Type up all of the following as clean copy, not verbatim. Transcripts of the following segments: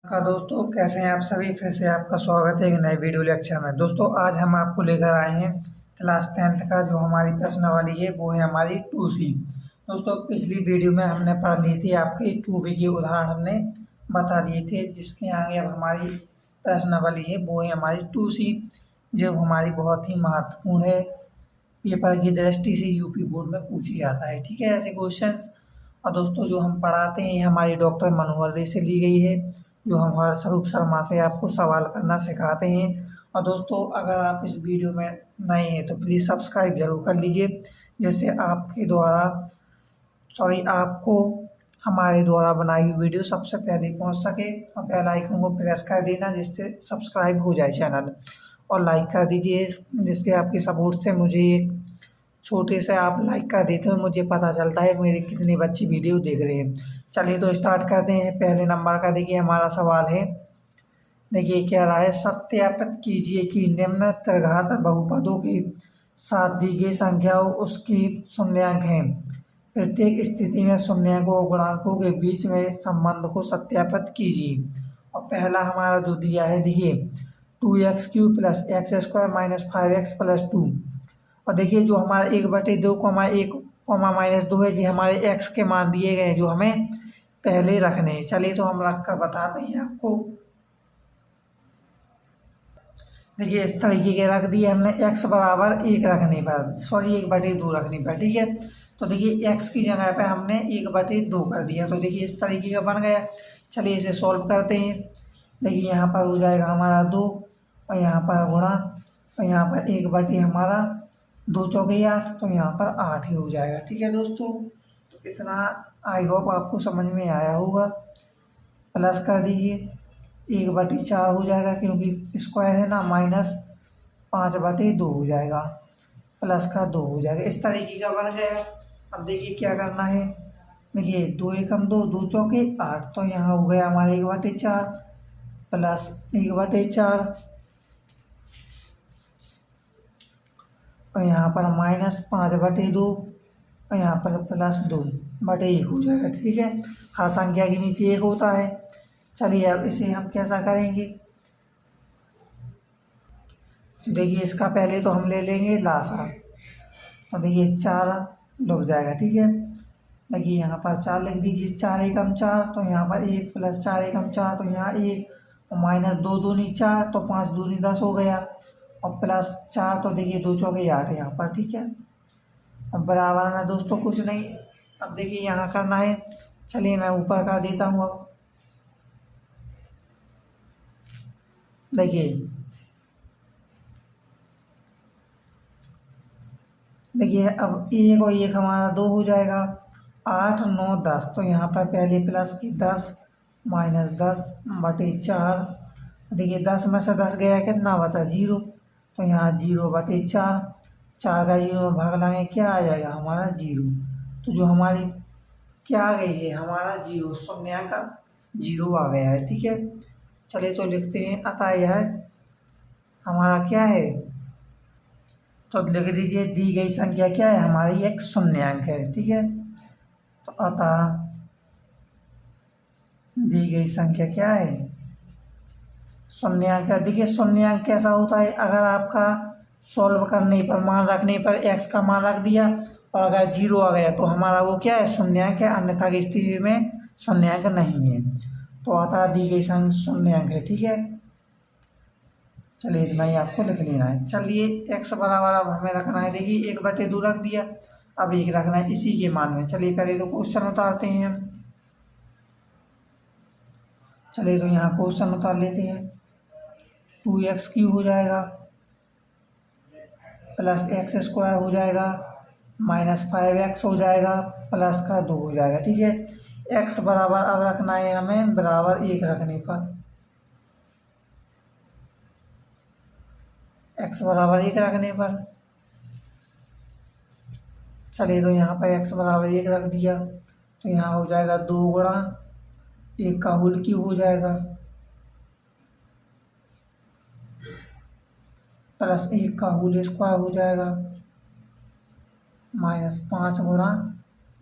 का दोस्तों कैसे हैं आप सभी। फिर से आपका स्वागत है एक नए वीडियो लेक्चर में। दोस्तों आज हम आपको लेकर आए हैं क्लास 10th का जो हमारी प्रश्नावली है वो है हमारी 2C। दोस्तों पिछली वीडियो में हमने पढ़ ली थी आपकी 2B के उदाहरण हमने बता दिए थे, जिसके आगे अब हमारी प्रश्नावली है वो है हमारी 2C, जो हमारी बहुत ही महत्वपूर्ण है। पेपर की दृष्टि से यूपी बोर्ड में पूछी जाता है, ठीक है, ऐसे क्वेश्चंस। और दोस्तों जो हम पढ़ाते हैं ये हमारी डॉक्टर मनोहर से ली गई है, जो हम हर स्वरूप शर्मा से आपको सवाल करना सिखाते हैं। और दोस्तों अगर आप इस वीडियो में नए हैं तो प्लीज़ सब्सक्राइब जरूर कर लीजिए, जिससे आपके द्वारा आपको हमारे द्वारा बनाई हुई वीडियो सबसे पहले पहुंच सके। और बेल आइकन को प्रेस कर देना जिससे सब्सक्राइब हो जाए चैनल, और लाइक कर दीजिए, जिससे आपकी सपोर्ट से मुझे एक छोटे से आप लाइक कर देते हो मुझे पता चलता है मेरे कितने बच्चे वीडियो देख रहे हैं। चलिए तो स्टार्ट करते हैं। पहले नंबर का देखिए हमारा सवाल है, देखिए क्या रहा है, सत्यापित कीजिए कि निम्न त्रिघात बहुपदों के साथ दी गई संख्याओं उसकी शून्यांक हैं। प्रत्येक स्थिति में शून्यांकों और गुणांकों के बीच में संबंध को सत्यापित कीजिए। और पहला हमारा जो दिया है देखिए 2x³ + x² - 5x + 2। और देखिए जो हमारा 1/2, 1, -2 है, जी हमारे x के मान दिए गए हैं जो हमें पहले रखने हैं। चलिए तो हम रख कर बताते हैं आपको। देखिए इस तरीके के रख दिए हमने x बराबर 1 रखने पर, 1/2 रखने पर, ठीक है। तो देखिए x की जगह पे हमने 1/2 कर दिया, तो देखिए इस तरीके का बन गया। चलिए इसे सॉल्व करते हैं। देखिए यहाँ पर हो जाएगा हमारा 2, और यहाँ पर गुणा, और यहाँ पर 1/, हमारा 2 चौके 8, तो यहाँ पर 8 ही हो जाएगा, ठीक है दोस्तों। तो इतना आई होप आपको समझ में आया होगा। प्लस कर दीजिए, 1/4 हो जाएगा क्योंकि स्क्वायर है ना, -5/2 हो जाएगा, प्लस का 2 हो जाएगा। इस तरीके का बन गया। अब देखिए क्या करना है, देखिए 2 एकम 2, 2 चौके 8, तो यहाँ हो गया हमारे 1/4 प्लस 1/4, और यहाँ पर -5/2, और यहाँ पर +2/1 हो जाएगा, ठीक है। हर संख्या के नीचे 1 होता है। चलिए अब इसे हम कैसा करेंगे, देखिए इसका पहले तो हम ले लेंगे लासा, तो देखिए 4 लुक जाएगा, ठीक है। देखिए यहाँ पर 4 लिख दीजिए, 4 एकम 4, तो यहाँ पर 1 + 4 एकम 4, तो यहाँ 1, और -2 दूनी 4, तो 5 दूनी 10 हो गया, और +4, तो देखिए 2 चौके 8 है यहाँ पर, ठीक है। अब बराबर है ना दोस्तों, कुछ नहीं। अब देखिए यहाँ करना है, चलिए मैं ऊपर कर देता हूँ। अब देखिए अब 1 और 1 हमारा 2 हो जाएगा, 8, 9, 10, तो यहाँ पर पहले प्लस की 10 -10/4। देखिए 10 में से 10 गया, कितना बचा 0, तो यहाँ 0/4, 4 का 0 में भाग लाएंगे क्या आ जाएगा हमारा 0। तो जो हमारी क्या आ गई है हमारा 0, शून्यांक 0 आ गया है, ठीक है। चलिए तो लिखते हैं, अतः यह हमारा क्या है, तो लिख दीजिए दी गई संख्या क्या है हमारी, एक शून्यांक है, ठीक है। तो अतः दी गई संख्या क्या है, शून्यांक है। देखिए शून्यांक कैसा होता है, अगर आपका सॉल्व करने पर, मान रखने पर x का मान रख दिया और अगर 0 आ गया तो हमारा वो क्या है, शून्यांक है, अन्यथा की स्थिति में शून्यांक नहीं है। तो अतः दी गई संख्या शून्यांक है, ठीक है। चलिए इतना ही आपको लिख लेना है। चलिए x बराबर अब हमें रखना है, देखिए 1/2 रख दिया, अब 1 रखना है इसी के मान में। चलिए पहले तो क्वेश्चन उतारते हैं हम। चलिए तो यहाँ क्वेश्चन उतार लेते हैं। 2x³ हो जाएगा, +x² हो जाएगा, -5x हो जाएगा, प्लस का 2 हो जाएगा, ठीक है। x बराबर अब रखना है हमें बराबर 1 रखने पर, x बराबर 1 रखने पर। चलिए तो यहाँ पर x बराबर 1 रख दिया, तो यहाँ हो जाएगा 2 गुणा 1 का होल क्यूब हो जाएगा, प्लस 1 का होल स्क्वायर हो जाएगा, -5 गुणा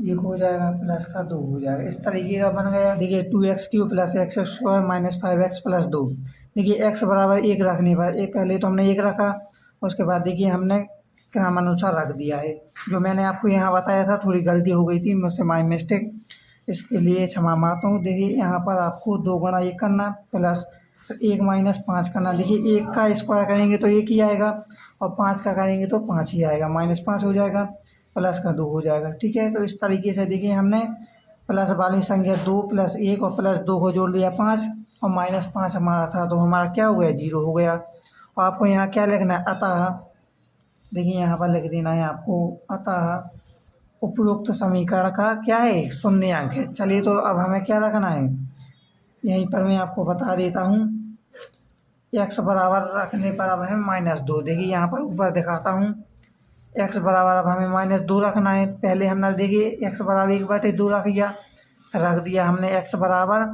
1 हो जाएगा, प्लस का 2 हो जाएगा। इस तरीके का बन गया। देखिए 2x³ plus x square minus 5x plus 2। देखिए x बराबर 1 रखने पर पहले तो हमने 1 रखा, उसके बाद देखिए हमने क्रमानुसार रख दिया है। जो मैंने आपको यहाँ बताया था थोड़ी गलती हो गई थी मुझसे, माई मिस्टेक, इसके लिए क्षमा मांगता हूँ। देखिए यहाँ पर आपको 2 गुणा 1 करना प्लस 1 माइनस 5 करना। देखिए 1 का स्क्वायर करेंगे तो 1 ही आएगा और 5 का करेंगे तो 5 ही आएगा, -5 हो जाएगा, प्लस का 2 हो जाएगा। ठीक है, तो इस तरीके से देखिए हमने प्लस वाली संख्या 2 प्लस 1 और प्लस 2 को जोड़ लिया 5 और -5 हमारा था, तो हमारा क्या हो गया, 0 हो गया। और आपको यहाँ क्या लिखना है, अतः। देखिए यहाँ पर लिख देना है आपको, अतः उपरोक्त समीकरण का क्या है, शून्यांक है। चलिए तो अब हमें क्या रखना है, यहीं पर मैं आपको बता देता हूँ। x बराबर रखने पर अब हमें -2, देखिए यहाँ पर ऊपर दिखाता हूँ। x बराबर अब हमें -2 रखना है। पहले हमने देखिए x बराबर 1/2 रख दिया हमने। x बराबर,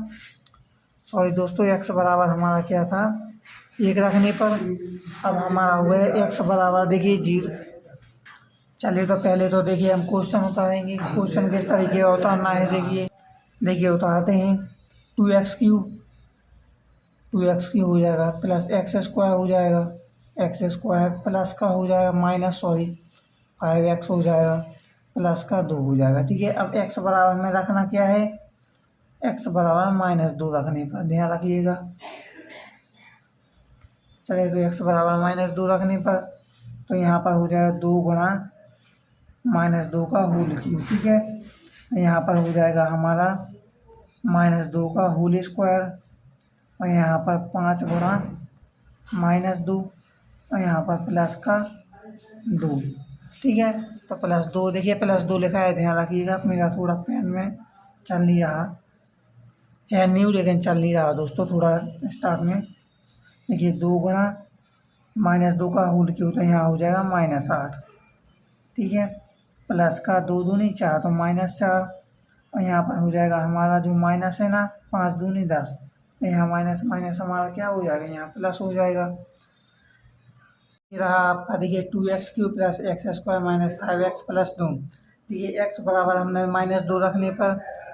सॉरी दोस्तों, x बराबर हमारा क्या था, 1 रखने पर अब हमारा हुआ है x बराबर देखिए 0। चलिए तो पहले तो देखिए हम क्वेश्चन उतारेंगे। क्वेश्चन किस तरीके का उतारना है, देखिए उतारते हैं। 2x³ हो जाएगा प्लस एक्स स्क्वायर हो जाएगा, एक्स स्क्वायर प्लस का हो जाएगा 5x हो जाएगा, प्लस का 2 हो जाएगा। ठीक है, अब x बराबर में रखना क्या है, x बराबर -2 रखने पर, ध्यान रखिएगा। चलिए तो x बराबर -2 रखने पर तो यहाँ पर हो जाएगा 2 गुणा -2 का होल क्यूब। ठीक है, यहाँ पर हो जाएगा हमारा -2 का होल स्क्वायर और यहाँ पर 5 गुणा -2 और यहाँ पर प्लस का 2। ठीक है, तो +2, देखिए +2 लिखा है, ध्यान रखिएगा। मेरा थोड़ा पेन में चल नहीं रहा है, न्यू लेकिन चल नहीं रहा दोस्तों, थोड़ा स्टार्ट में। देखिए 2 गुणा -2 का होल क्यूब तो यहाँ हो जाएगा -8। ठीक है, प्लस का 2 दूनी 4 तो -4 और यहाँ पर हो जाएगा हमारा जो माइनस है ना, 5 दूनी 10, यहाँ माइनस माइनस हमारा क्या हो जाएगा, यहाँ प्लस हो जाएगा। ये रहा आपका देखिए 2x³ plus x square minus 5x plus 2। देखिए x बराबर हमने -2 रखने पर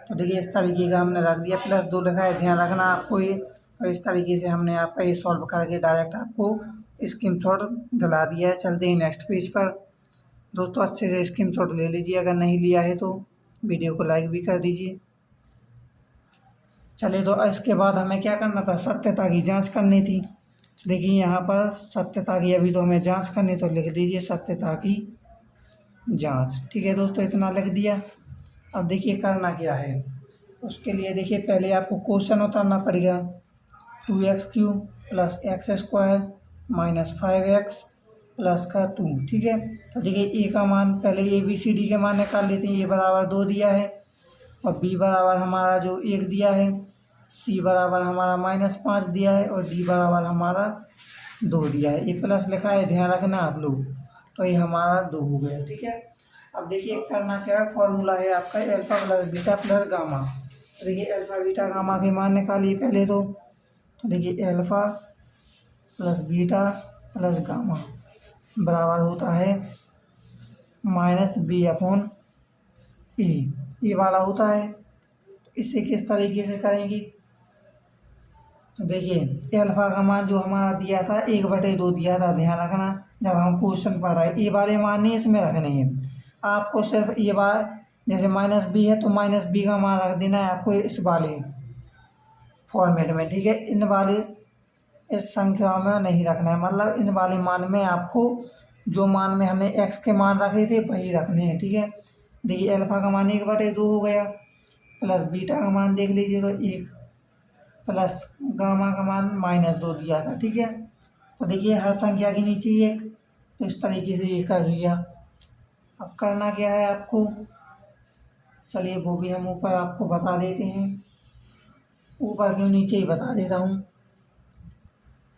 तो देखिए इस तरीके का हमने रख दिया, +2 लिखा है, ध्यान रखना आपको ये। और इस तरीके से हमने आपका ये सॉल्व करके डायरेक्ट आपको स्क्रीनशॉट दिला दिया है। चलते हैं नेक्स्ट पेज पर। दोस्तों अच्छे से स्क्रीनशॉट ले लीजिए, अगर नहीं लिया है तो वीडियो को लाइक भी कर दीजिए। चलिए तो इसके बाद हमें क्या करना था, सत्यता की जांच करनी थी। देखिए यहाँ पर सत्यता की अभी तो हमें जांच करनी, तो लिख दीजिए सत्यता की जांच। ठीक है दोस्तों, इतना लिख दिया। अब देखिए करना क्या है, उसके लिए देखिए पहले आपको क्वेश्चन उतारना पड़ेगा। 2x³ plus x square minus 5x plus का 2। ठीक है, तो देखिए ए का मान पहले ABCD के मान निकाल लेते हैं। ए बराबर 2 दिया है और बी बराबर हमारा जो 1 दिया है, सी बराबर हमारा -5 दिया है और डी बराबर हमारा 2 दिया है। ये प्लस लिखा है, ध्यान रखना आप लोग। तो ये हमारा 2 हो गया। ठीक है, अब देखिए करना क्या है, फॉर्मूला है आपका alpha plus beta plus gamma. तो देखिए अल्फा बीटा गामा के मान निकालिए पहले तो देखिए alpha plus beta plus gamma बराबर होता है -b/a। ये वाला होता है, तो इसे किस तरीके से करेंगे, तो देखिए अल्फा का मान जो हमारा दिया था 1/2 दिया था, ध्यान रखना जब हम क्वेश्चन पढ़ रहे हैं। ये वाले मान नहीं इसमें रखने हैं आपको, सिर्फ ये बार जैसे -b है तो -b का मान रख देना है आपको इस वाले फॉर्मेट में। ठीक है, इन वाले इस संख्या में नहीं रखना है, मतलब इन वाले मान में आपको जो मान में हमने x के मान रखे थे वही रखने हैं। ठीक है, देखिए अल्फा का मान 1/2 हो गया, प्लस बीटा का मान देख लीजिए तो 1, प्लस गामा का मान -2 दिया था। ठीक है, तो देखिए हर संख्या के नीचे 1, तो इस तरीके से ये कर लिया। अब करना क्या है आपको, चलिए वो भी हम ऊपर आपको बता देते हैं, ऊपर क्यों नीचे ही बता देता हूँ।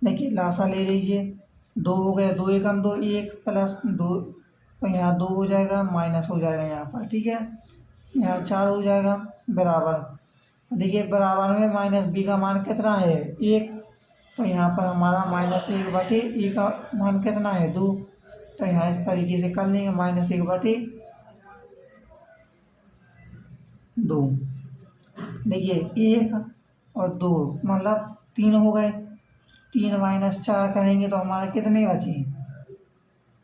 देखिए लासा ले लीजिए, 2 हो गया, 2 एकम 2, 1 प्लस 2 तो यहाँ 2 हो जाएगा, माइनस हो जाएगा यहाँ पर। ठीक है, यहाँ 4 हो जाएगा बराबर। देखिए बराबर में -b का मान कितना है, 1, तो यहाँ पर हमारा -1/a का मान कितना है, 2, तो यहाँ इस तरीके से कर लेंगे -1/, दो। देखिए 1 और 2 मतलब 3 हो गए। 3 - 4 करेंगे तो हमारा कितने बचे?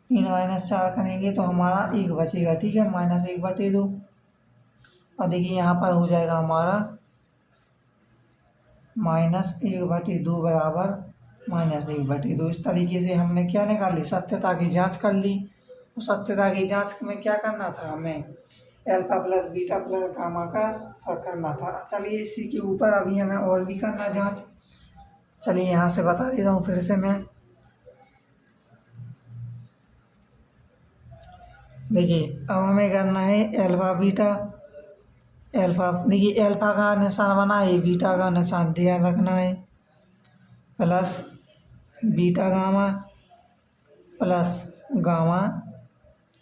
3 - 4 करेंगे तो हमारा 1 बचेगा, ठीक है, -1/2। और देखिए यहाँ पर हो जाएगा हमारा -1/2 बराबर -1/2। इस तरीके से हमने क्या निकाल ली? सत्यता की जांच कर ली। तो सत्यता की जांच में क्या करना था हमें? Alpha plus beta plus gamma का सर करना था। चलिए इसी के ऊपर अभी हमें और भी करना जांच। चलिए यहाँ से बता देता हूँ फिर से मैं। देखिए अब हमें करना है अल्फा बीटा। देखिए अल्फा का निशान बना है, बीटा का निशान ध्यान रखना है, plus beta gamma plus gamma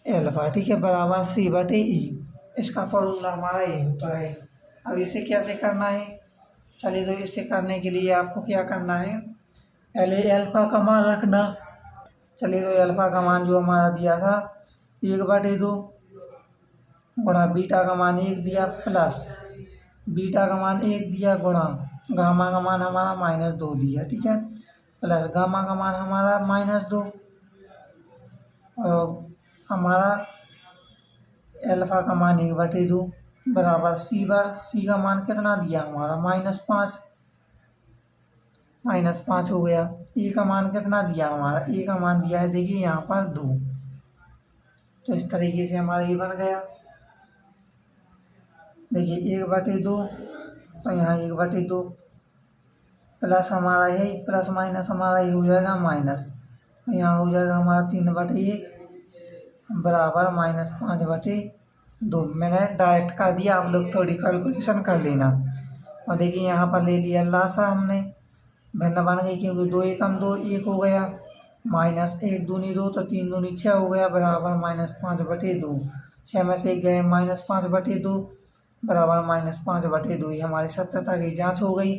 alpha, ठीक है, बराबर C/E। इसका फॉर्मूला हमारा ये होता है। अब इसे कैसे करना है? चलिए तो इसे करने के लिए आपको क्या करना है? पहले अल्फा का मान रखना। चलिए तो अल्फा का मान जो हमारा दिया था 1/2 गुणा बीटा का मान 1 दिया, प्लस बीटा का मान 1 दिया गुणा गामा का मान हमारा -2 दिया, ठीक है, प्लस गामा का मान हमारा -2 और हमारा अल्फा का मान 1/2 बराबर सी का मान कितना दिया हमारा? -5 हो गया। ए का मान कितना दिया हमारा? ए का मान दिया है देखिए यहाँ पर 2। तो इस तरीके से हमारा ये बन गया। देखिए 1/2 तो यहाँ 1/2 प्लस हमारा यही प्लस माइनस हमारा ये हो जाएगा माइनस, यहाँ हो जाएगा हमारा 3/1 बराबर -5/2। मैंने डायरेक्ट कर दिया, आप लोग थोड़ी कैलकुलेशन कर लेना। और देखिए यहाँ पर ले लिया लासा हमने, भिन्न बन गई क्योंकि 2 एकम 2 1 हो गया, -1 दूनी 2 तो 3 दूनी 6 हो गया बराबर -5/2। 6 में से 1 गए -5/2 बराबर -5/2। ये हमारी सत्यता की जांच हो गई।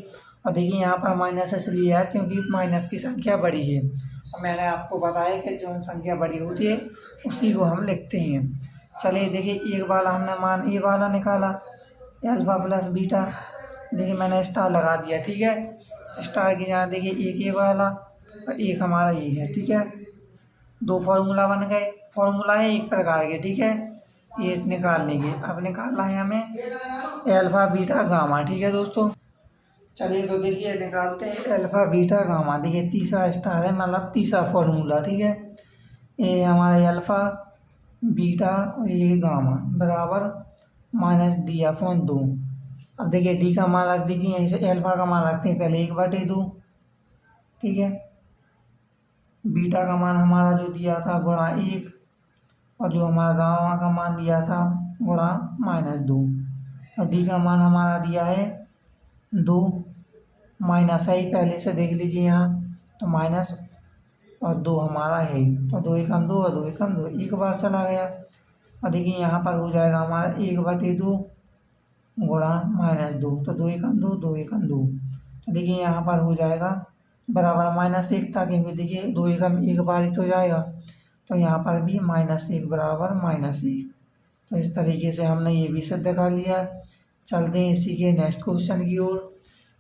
और देखिए यहाँ पर माइनस इसलिए है क्योंकि माइनस की संख्या बड़ी है, और मैंने आपको बताया कि जो संख्या बड़ी होती है उसी को हम लिखते हैं। चलिए देखिए एक वाला हमने मान ए वाला निकाला, अल्फा प्लस बीटा। देखिए मैंने स्टार लगा दिया, ठीक है, स्टार के यहाँ देखिए एक ए वाला और एक हमारा ये है, ठीक है, 2 फार्मूला बन गए। फार्मूला है एक प्रकार के, ठीक है, ये निकाल लेंगे। अब निकालना है हमें अल्फा बीटा गामा, ठीक है दोस्तों। चलिए तो देखिए निकालते हैं अल्फा बीटा गामा। देखिए तीसरा स्टार है मतलब तीसरा फार्मूला, ठीक है, ये हमारा अल्फा बीटा और ये गामा बराबर -D/2। अब देखिए डी का मान रख दीजिए, यहीं से अल्फा का मान रखते हैं पहले 1/2, ठीक है, बीटा का मान हमारा जो दिया था गुणा 1 और जो हमारा गामा का मान दिया था गुणा -2 और डी का मान हमारा दिया है 2, माइनस है ही पहले से देख लीजिए यहाँ, तो माइनस और 2 हमारा है, तो 2 एकम 2 और 2 एकम 2 एक बार चला गया। और देखिए यहाँ पर हो जाएगा हमारा 1/2 गुणा -2, तो 2 एकम 2 2 एकम 2। तो देखिए यहाँ पर हो जाएगा बराबर -1 था क्योंकि देखिए 2 एकम एक बार ही तो जाएगा, तो यहाँ पर भी -1 बराबर -1। तो इस तरीके से हमने ये भी सिद्ध कर लिया। चलते हैं इसी के नेक्स्ट क्वेश्चन की ओर।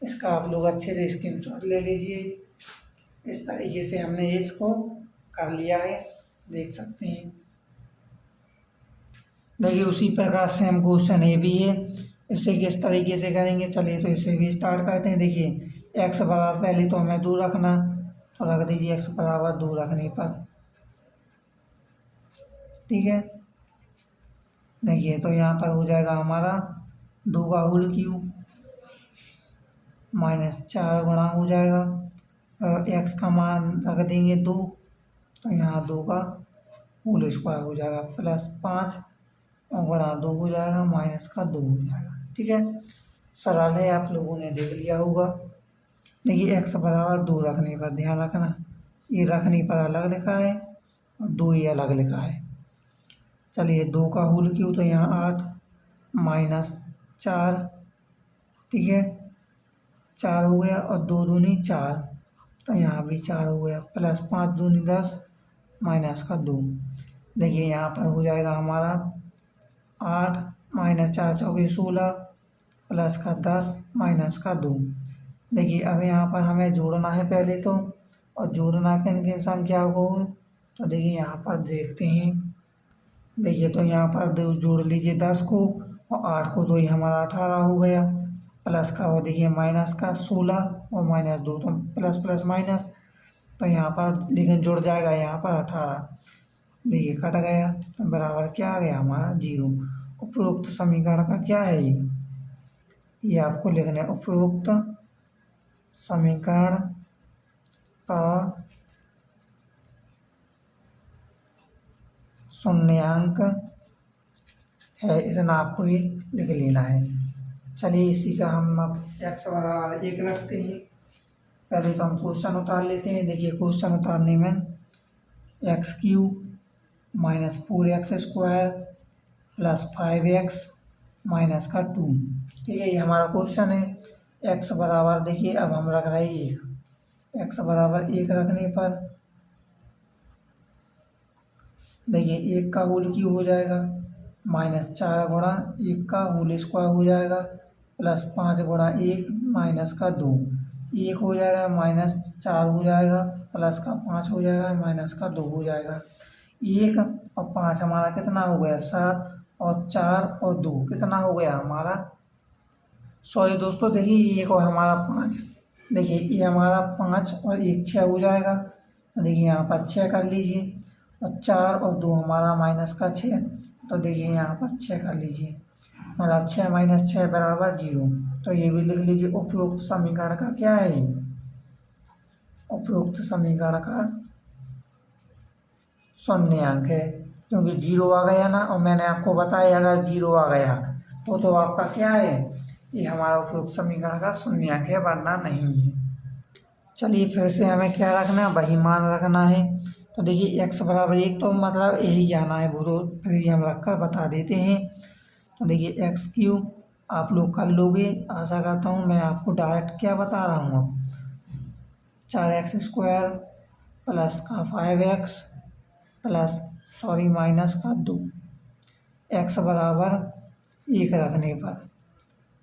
इसका आप लोग अच्छे से स्क्रीनशॉट ले लीजिए। इस तरीके से हमने इसको कर लिया है, देख सकते हैं। देखिए उसी प्रकार से हम क्वेश्चन ये भी है, इसे किस तरीके से करेंगे चलिए तो इसे भी स्टार्ट करते हैं। देखिए x बराबर पहले तो हमें 2 रखना, तो रख दीजिए x बराबर 2 रखने पर, ठीक है। देखिए तो यहाँ पर हो जाएगा हमारा 2 का होल क्यूब -4 गुणा हो जाएगा और x का मान रख देंगे 2, तो यहाँ 2 का होल स्क्वायर हो जाएगा +5 और गुणा 2 हो जाएगा माइनस का 2 हो जाएगा, ठीक है। सरल है, आप लोगों ने देख लिया होगा। देखिए x बराबर 2 रखने पर ध्यान रखना, ये रखने पर अलग लिखा है और 2 ये अलग लिखा है। चलिए 2 का होल क्यूब तो यहाँ 8 -4, ठीक है, 4 हो गया और 2 दूनी 4, तो यहाँ भी 4 हो गया +5 दूनी 10 माइनस का 2। देखिए यहाँ पर हो जाएगा हमारा 8 माइनस 4 चौके 16 प्लस का 10 माइनस का 2। देखिए अब यहाँ पर हमें जोड़ना है पहले तो, और जोड़ना किन किन संख्या को, तो देखिए यहाँ पर देखते हैं। देखिए तो यहाँ पर दो जोड़ लीजिए 10 को, और 8 को, तो ये हमारा 18 हो गया। प्लस का और देखिए माइनस का 16 और माइनस 2, तो प्लस प्लस माइनस, तो यहाँ पर लेकिन जुड़ जाएगा यहाँ पर 18। देखिए कट गया, तो बराबर क्या आ गया हमारा 0। उपरोक्त समीकरण का क्या है ये आपको लिखना है। उपरोक्त समीकरण का शून्यांक है, इतना आपको ये लिख लेना है। चलिए इसी का हम अब x बराबर 1 रखते हैं। पहले तो हम क्वेश्चन उतार लेते हैं। देखिए क्वेश्चन उतारने में x³ minus 4x square plus 5x minus का 2, ठीक है, ये हमारा क्वेश्चन है। x बराबर देखिए अब हम रख रहे हैं 1। x बराबर 1 रखने पर देखिए 1 का होल क्यूब हो जाएगा, माइनस 4 गुणा 1 का होल स्क्वायर हो जाएगा, प्लस 5 गुणा 1 माइनस का 2। 1 हो जाएगा, माइनस 4 हो जाएगा, प्लस का 5 हो जाएगा, माइनस का 2 हो जाएगा। 1 और 5 हमारा कितना हो गया 7, और 4 और 2 कितना हो गया हमारा, सॉरी दोस्तों देखिए 1 और हमारा 5, देखिए ये हमारा 5 और 1 6 हो जाएगा। तो देखिए यहाँ पर 6 कर लीजिए, और 4 और 2 हमारा माइनस का 6, तो देखिए यहाँ पर 6 कर लीजिए, मतलब 6 माइनस 6 बराबर 0। तो ये भी लिख लीजिए। उपरोक्त समीकरण का क्या है, उपरोक्त समीकरण का शून्यांक है, क्योंकि 0 आ गया ना, और मैंने आपको बताया अगर 0 आ गया तो आपका क्या है, ये हमारा उपरोक्त समीकरण का शून्यांक है, वरना नहीं है। चलिए फिर से हमें क्या रखना है, वही मान रखना है। तो देखिए x बराबर 1, तो मतलब यही आना है, वो तो फिर भी हम रख कर बता देते हैं। तो देखिए x³ आप लोग कर लोगे, आशा करता हूँ। मैं आपको डायरेक्ट क्या बता रहा हूँ अब, 4x स्क्वायर प्लस का 5x प्लस सॉरी माइनस का 2, x बराबर 1 रखने पर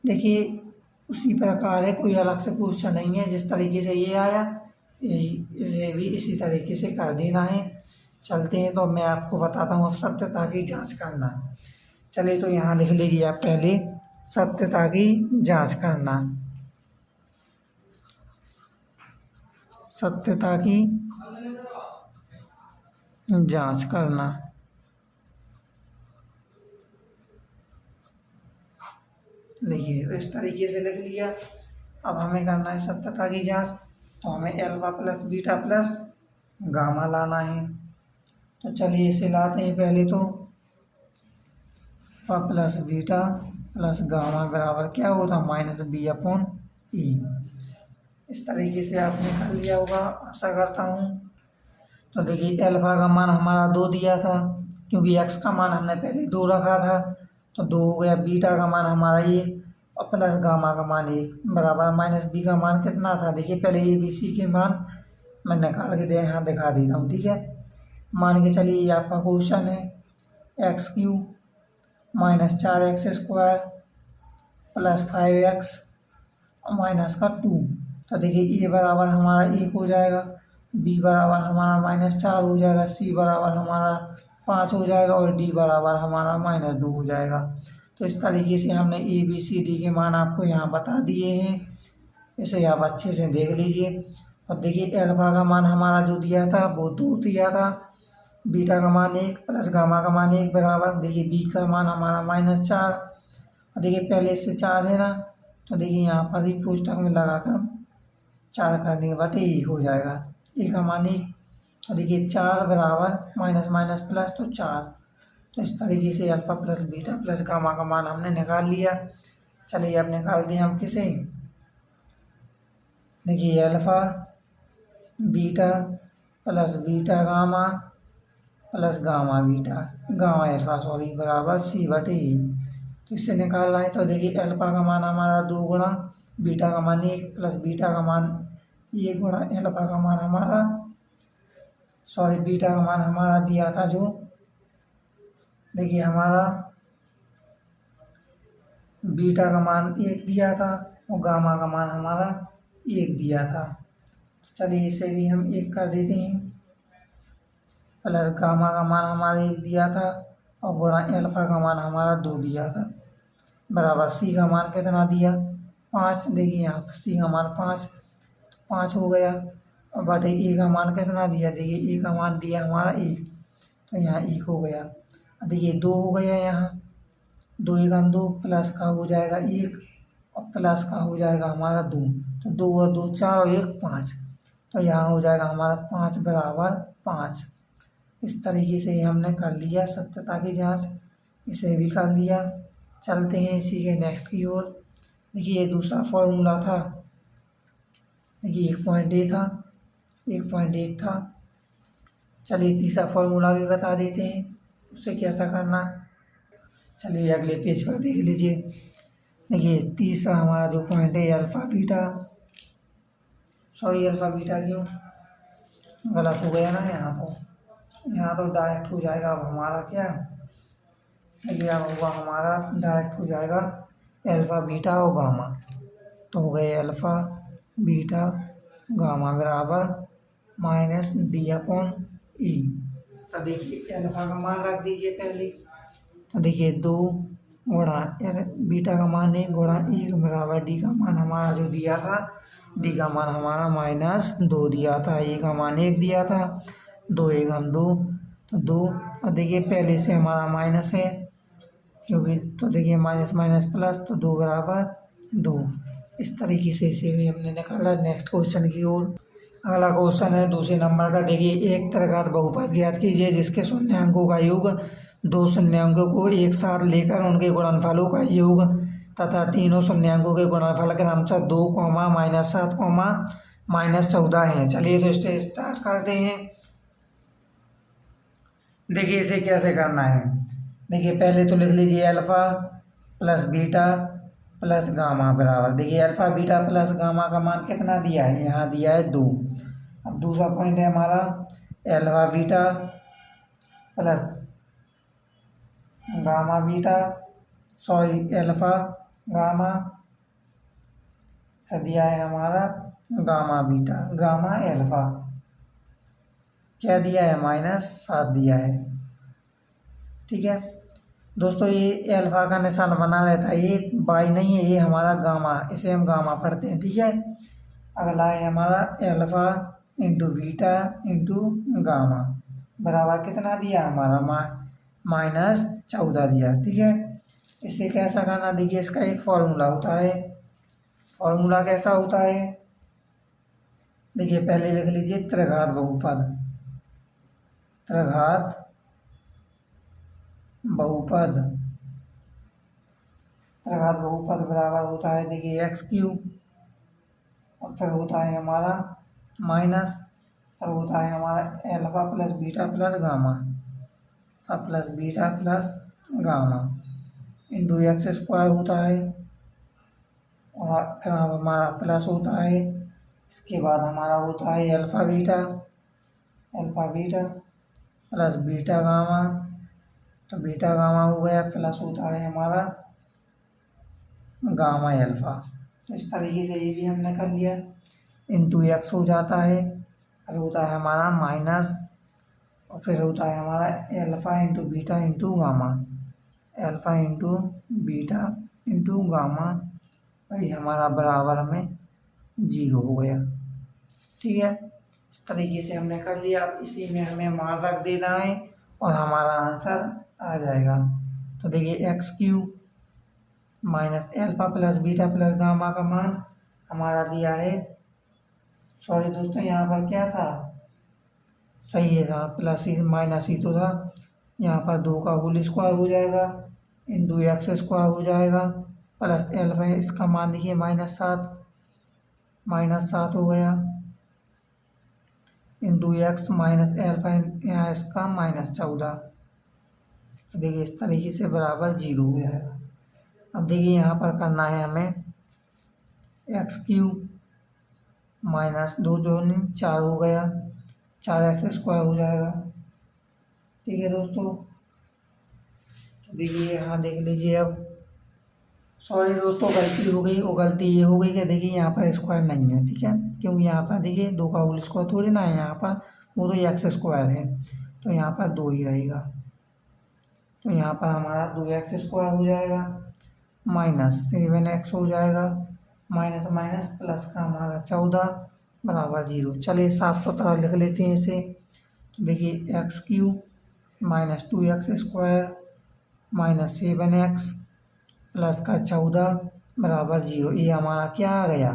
देखिए उसी प्रकार है, कोई अलग से क्वेश्चन नहीं है। जिस तरीके से ये आया इसे भी इसी तरीके से कर देना है। चलते हैं तो मैं आपको बताता हूँ अब सत्यता की जांच करना। चलिए तो यहाँ लिख लीजिए आप पहले सत्यता की जांच करना। सत्यता की जांच करना, देखिए इस तरीके से लिख लिया। अब हमें करना है सत्यता की जांच, तो हमें alpha plus beta plus gamma लाना है। तो चलिए इसे लाते हैं पहले तो, alpha plus beta plus gamma बराबर क्या होता, माइनस b/e। इस तरीके से आपने कर लिया होगा, आशा करता हूँ। तो देखिए अल्फा का मान हमारा 2 दिया था, क्योंकि x का मान हमने पहले 2 रखा था, तो 2 हो गया। बीटा का मान हमारा 1 और प्लस गामा का मान 1 बराबर माइनस b का मान कितना था, देखिए पहले ABC के मान मैं निकाल के यहाँ दिखा देता हूँ, ठीक है। मान के चलिए ये आपका क्वेश्चन है, x³ minus 4x square plus 5x minus का 2। तो देखिए ए बराबर हमारा 1 हो जाएगा, बी बराबर हमारा -4 हो जाएगा, सी बराबर हमारा 5 हो जाएगा, और डी बराबर हमारा -2 हो जाएगा। तो इस तरीके से हमने ABCD के मान आपको यहाँ बता दिए हैं, इसे आप अच्छे से देख लीजिए। और देखिए अल्फा का मान हमारा जो दिया था वो 2 दिया था, बीटा का मान 1 प्लस गामा का मान 1 बराबर, देखिए बी का मान हमारा -4, और देखिए पहले से 4 है ना, तो देखिए यहाँ पर ही पुस्तक में लगाकर 4 कर देंगे बटे 1 हो जाएगा, ए का मान 1, और देखिए 4 बराबर माइनस माइनस प्लस तो 4। तो इस तरीके से alpha plus beta plus gamma का मान हमने निकाल लिया। चलिए अब निकाल दिए हम किसे, देखिए alpha beta plus beta gamma plus gamma beta gamma alpha sorry बराबर c/e। तो इससे निकालना है, तो देखिए अल्फा का मान हमारा 2 गुणा बीटा का मान 1 प्लस बीटा का मान 1 गुणा अल्फा का मान हमारा सॉरी बीटा का मान हमारा दिया था जो, देखिए हमारा बीटा का मान 1 दिया था और गामा का मान हमारा 1 दिया था। चलिए इसे भी हम 1 कर देते हैं, प्लस गामा का मान हमारा 1 दिया था और गुणा एल्फा का मान हमारा 2 दिया था, बराबर सी का मान कितना दिया 5। देखिए यहाँ पर सी का मान 5 हो गया। और बटे ए का मान कितना दिया, देखिए ए का मान दिया हमारा 1, तो यहाँ 1 हो गया। देखिए 2 हो गया, यहाँ 2 एकम 2, प्लस का हो जाएगा 1 और प्लस का हो जाएगा हमारा 2, तो 2 और 2 4 और 1 5, तो यहाँ हो जाएगा हमारा 5 बराबर 5। इस तरीके से हमने कर लिया सत्यता की जांच, इसे भी कर लिया। चलते हैं इसी के नेक्स्ट की ओर। देखिए ये दूसरा फॉर्मूला था, देखिए 1.8 था, 1.8 था। चलिए तीसरा फॉर्मूला भी बता देते हैं, उससे कैसा करना। चलिए अगले पेज पर देख लीजिए। देखिए तीसरा हमारा जो पॉइंट है alpha beta, sorry alpha beta क्यों गलत हो गया ना, यहाँ तो डायरेक्ट हो जाएगा अब हमारा क्या, देखिए अब होगा हमारा डायरेक्ट हो जाएगा अल्फ़ा बीटा और गामा, तो हो गए अल्फ़ा बीटा गामा बराबर माइनस डी अपॉन ई। तो देखिए अल्फ़ा का मान रख दीजिए पहले, तो देखिए 2 गुणा बीटा का मान 1 गुणा 1 बराबर डी का मान हमारा जो दिया था, डी का मान हमारा -2 दिया था, ए का मान 1 दिया था, 2 एकम 2, तो 2। और देखिए पहले से हमारा माइनस है क्योंकि, तो देखिए माइनस माइनस प्लस, तो 2 बराबर 2। इस तरीके से इसे भी हमने निकाला। नेक्स्ट क्वेश्चन की ओर। अगला क्वेश्चन है दूसरे नंबर का। देखिए एक तरघात बहुपद ज्ञात कीजिए जिसके शून्यांकों का योग 2 शून्यांकों को एक साथ लेकर उनके गुणनफलों का योग तथा तीनों शून्यांकों के गुणनफल क्रमशः 2, -7, -14 है। चलिए तो इससे स्टार्ट करते हैं। देखिए इसे कैसे करना है। देखिए पहले तो लिख लीजिए alpha plus beta plus gamma बराबर, देखिए अल्फ़ा बीटा प्लस गामा का मान कितना दिया है, यहाँ दिया है 2। अब दूसरा पॉइंट है हमारा alpha beta plus gamma beta, sorry alpha gamma, दिया है हमारा गामा बीटा गामा अल्फ़ा, क्या दिया है -7 दिया है। ठीक है दोस्तों, ये अल्फ़ा का निशान बना रहता है, ये बाई नहीं है, ये हमारा गामा, इसे हम गामा पढ़ते हैं। ठीक है, अगला है हमारा alpha into beta into gamma बराबर कितना दिया हमारा -14 दिया। ठीक है, इससे कैसा करना, देखिए इसका एक फॉर्मूला होता है। फॉर्मूला कैसा होता है, देखिए पहले लिख लीजिए त्रिघात बहुपद, त्रिघात बहुपद, त्रिघात बहुपद बराबर होता है देखिए x³ और फिर होता है हमारा माइनस, फिर होता है हमारा alpha plus beta plus gamma, plus beta plus gamma into x² होता है, और फिर हमारा प्लस होता है। इसके बाद हमारा होता है alpha beta plus beta gamma, तो बीटा गामा हो गया, प्लस होता है हमारा गामा अल्फ़ा। तो इस तरीके से ये भी हमने कर लिया, इंटू एक्स हो जाता है, फिर होता है हमारा माइनस, और फिर होता है हमारा alpha into beta into gamma, alpha into beta into gamma, और ये हमारा बराबर में 0 हो गया। ठीक है, इस तरीके से हमने कर लिया। अब इसी में हमें मान रख देना है और हमारा आंसर आ जाएगा। तो देखिए x³ minus alpha plus beta plus gamma का मान हमारा दिया है, सॉरी दोस्तों यहाँ पर क्या था, सही है, हाँ प्लस ही माइनस ही तो था, यहाँ पर 2 का होल स्क्वायर हो जाएगा इंटू x² हो जाएगा, प्लस अल्फ़ा इसका मान देखिए -7 हो गया इंटू एक्स माइनस अल्फ़ा यहाँ इसका -14, तो देखिए इस तरीके से बराबर 0 हो जाएगा। अब देखिए यहाँ पर करना है हमें x³ -2 जो 4 हो गया, 4x² हो जाएगा। ठीक है दोस्तों, देखिए यहाँ देख लीजिए अब, सॉरी दोस्तों, गलती हो गई। वो गलती ये हो गई कि देखिए यहाँ पर स्क्वायर नहीं है, ठीक है, क्योंकि यहाँ पर देखिए 2 का होल स्क्वायर थोड़ी ना है यहाँ पर, वो तो एक्स स्क्वायर है, तो यहाँ पर 2 ही रहेगा। तो यहाँ पर हमारा 2x स्क्वायर हो जाएगा माइनस 7x हो जाएगा, माइनस माइनस प्लस का हमारा 14 बराबर 0। चलिए साफ सुथरा लिख लेते हैं इसे। तो देखिए x cube minus 2x square minus 7x plus का 14 बराबर 0। ये हमारा क्या आ गया,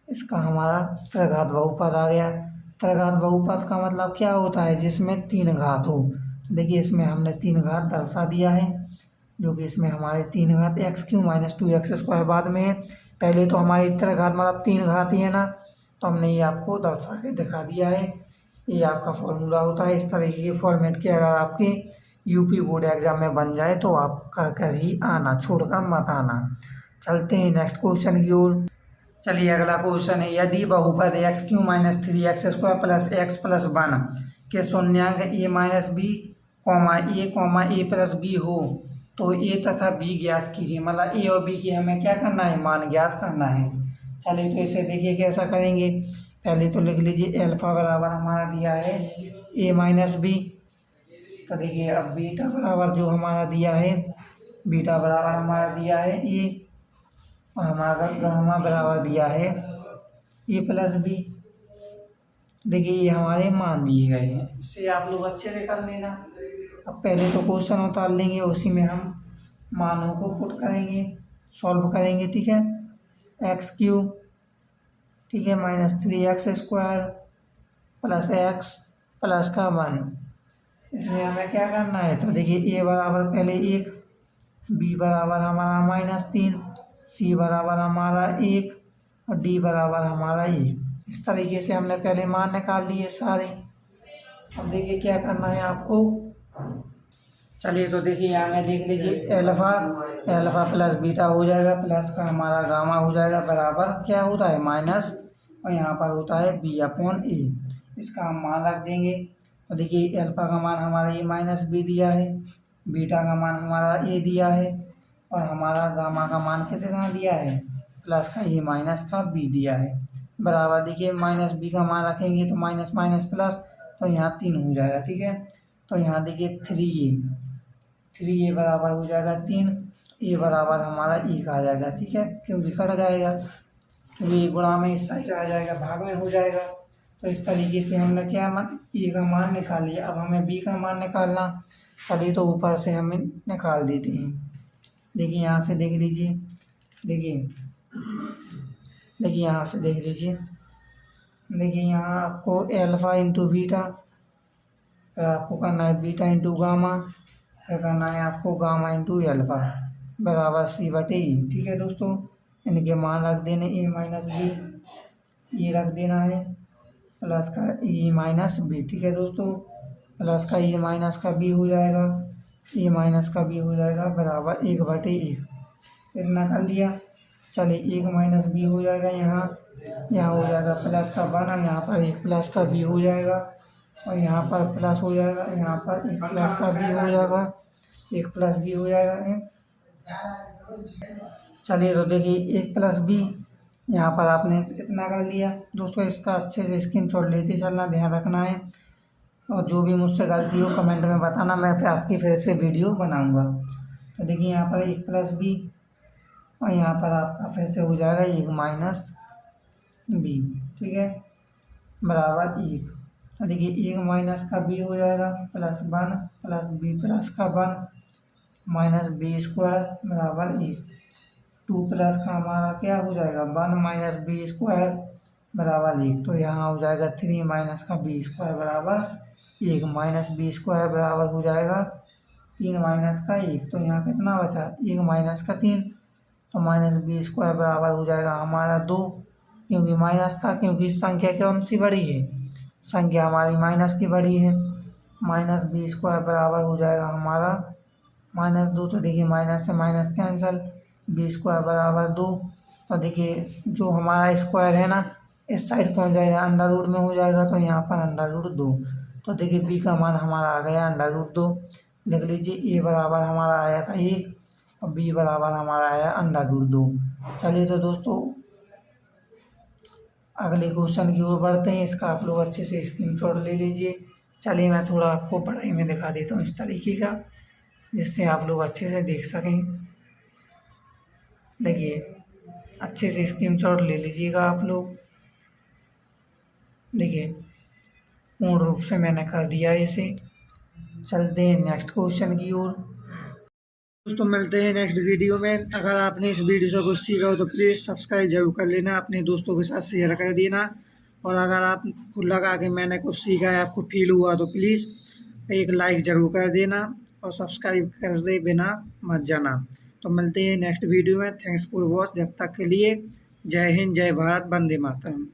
इसका हमारा त्रिघात बहुपद आ गया। त्रिघात बहुपद का मतलब क्या होता है, जिसमें 3 घात हो। देखिए इसमें हमने 3 घात दर्शा दिया है, जो कि इसमें हमारे 3 घात x Q minus 2x square बाद में है। पहले तो हमारी त्रिघात मतलब 3 घात ही है ना, तो हमने ये आपको दर्शा के दिखा दिया है। ये आपका फॉर्मूला होता है। इस तरीके के फॉर्मेट के अगर आपके यूपी बोर्ड एग्जाम में बन जाए तो आप कर कर ही आना, छोड़कर मत आना। चलते हैं नेक्स्ट क्वेश्चन की ओर। चलिए अगला क्वेश्चन है, यदि बहुपद x Q minus 3x square plus x plus 1 के शून्यांक ए माइनस बी कॉमा ए प्लस बी हो तो ए तथा बी ज्ञात कीजिए। मतलब ए और बी की हमें क्या करना है, मान ज्ञात करना है। चलिए तो इसे देखिए कैसा करेंगे। पहले तो लिख लीजिए अल्फा बराबर हमारा दिया है ए माइनस बी, तो देखिए अब बीटा बराबर जो हमारा दिया है, बीटा बराबर हमारा दिया है ए, और हमारा गामा बराबर दिया है ए प्लस बी। देखिए ये हमारे मान दिए गए हैं, इससे आप लोग अच्छे से कर लेना। अब पहले तो क्वेश्चन उतार लेंगे, उसी में हम मानों को पुट करेंगे, सॉल्व करेंगे, ठीक है। एक्स क्यूब, ठीक है, minus 3x square plus x plus का 1, इसमें हमें क्या करना है। तो देखिए ए बराबर पहले 1, बी बराबर हमारा -3, सी बराबर हमारा 1 और डी बराबर हमारा 1। इस तरीके से हमने पहले मान निकाल लिए सारे। अब देखिए क्या करना है आपको। चलिए तो देखिए यहाँ में देख लीजिए एल्फा प्लस बीटा हो जाएगा, प्लस का हमारा गामा हो जाएगा, बराबर क्या होता है माइनस, और यहाँ पर होता है बी अपॉन ए। इसका हम मान रख देंगे। तो देखिए एल्फा का मान हमारा ये माइनस बी दिया है, बीटा का मान हमारा ए दिया है, और हमारा गामा का मान कितना दिया है, प्लस का ये माइनस का बी दिया है, बराबर देखिए माइनस बी का मान रखेंगे तो माइनस माइनस प्लस, तो यहाँ 3 हो जाएगा, ठीक है। तो यहाँ देखिए 3a बराबर हो जाएगा 3, ए बराबर हमारा 1 आ जाएगा, ठीक है, क्योंकि कट जाएगा, क्योंकि ये गुणा में इस साइड आ जाएगा, भाग में हो जाएगा। तो इस तरीके से हमने क्या मान, ए का मान निकाल लिया। अब हमें बी का मान निकालना। चलिए तो ऊपर से हम निकाल देते हैं। देखिए यहाँ से देख लीजिए, देखिए यहाँ से देख लीजिए, देखिए यहाँ आपको एल्फा इंटू बीटा, फिर आपको करना है बीटा इंटू गामा, फिर करना है आपको गामा इंटू एल्फा बराबर C/E, ठीक है दोस्तों। इनके मान रख देने ए माइनस बी, ये रख देना है, प्लस का ए माइनस बी, ठीक है दोस्तों, प्लस का ए माइनस का बी हो जाएगा, ए माइनस का बी हो जाएगा बराबर 1/1, इतना कर लिया। चलिए 1 माइनस बी हो जाएगा, यहाँ हो जाएगा प्लस का 1, और यहाँ पर 1 प्लस का बी हो जाएगा, और यहाँ पर प्लस हो जाएगा, यहाँ पर 1 प्लस का बी हो जाएगा, 1 प्लस बी हो जाएगा। चलिए तो देखिए 1 प्लस बी, यहाँ पर आपने इतना कर लिया दोस्तों। इसका अच्छे से स्क्रीनशॉट लेते चलना, ध्यान रखना है, और जो भी मुझसे गलती हो कमेंट में बताना, मैं फिर आपकी फिर से वीडियो बनाऊंगा। तो देखिए यहाँ पर 1 प्लस बी, और यहाँ पर आपका फिर से हो जाएगा 1 माइनस बी, ठीक है, बराबर 1। तो देखिए 1 माइनस का बी हो जाएगा प्लस 1 प्लस बी प्लस का 1 माइनस बी स्क्वायर बराबर 1। 2 प्लस का हमारा क्या हो जाएगा 1 माइनस बी स्क्वायर बराबर 1। तो यहाँ हो जाएगा 3 माइनस का बी स्क्वायर बराबर 1, माइनस बी स्क्वायर बराबर हो जाएगा 3 माइनस का 1। तो यहाँ कितना बचा 1 माइनस का 3, तो माइनस बी स्क्वायर बराबर हो जाएगा हमारा 2, क्योंकि माइनस का, क्योंकि संख्या कौन सी बड़ी है, संख्या हमारी माइनस की बड़ी है। माइनस बी स्क्वायर बराबर हो जाएगा हमारा -2। तो देखिए माइनस से माइनस कैंसिल, बी स्क्वायर बराबर 2। तो देखिए जो हमारा स्क्वायर है ना, इस साइड पहुंच जाएगा, अंडर रूट में हो जाएगा, तो यहाँ पर अंडर रूट 2। तो देखिए बी का मान हमारा आ गया अंडर रूट 2। लिख लीजिए ए बराबर हमारा आया था 1, और बी बराबर हमारा आया अंडर रूट 2। चलिए तो दोस्तों अगले क्वेश्चन की ओर बढ़ते हैं। इसका आप लोग अच्छे से स्क्रीनशॉट ले लीजिए। चलिए मैं थोड़ा आपको पढ़ाई में दिखा देता हूँ इस तरीके का, जिससे आप लोग अच्छे से देख सकें। देखिए अच्छे से स्क्रीनशॉट ले लीजिएगा आप लोग। देखिए पूर्ण रूप से मैंने कर दिया है इसे। चलते हैं नेक्स्ट क्वेश्चन की ओर। दोस्तों मिलते हैं नेक्स्ट वीडियो में। अगर आपने इस वीडियो से कुछ सीखा हो तो प्लीज़ सब्सक्राइब जरूर कर लेना, अपने दोस्तों के साथ शेयर कर देना। और अगर आपको लगा कि मैंने कुछ सीखा है, आपको फील हुआ तो प्लीज़ एक लाइक ज़रूर कर देना और सब्सक्राइब करे बिना मत जाना। तो मिलते हैं नेक्स्ट वीडियो में। Thanks for watch. जब तक के लिए जय हिंद, जय भारत, वंदे मातरम।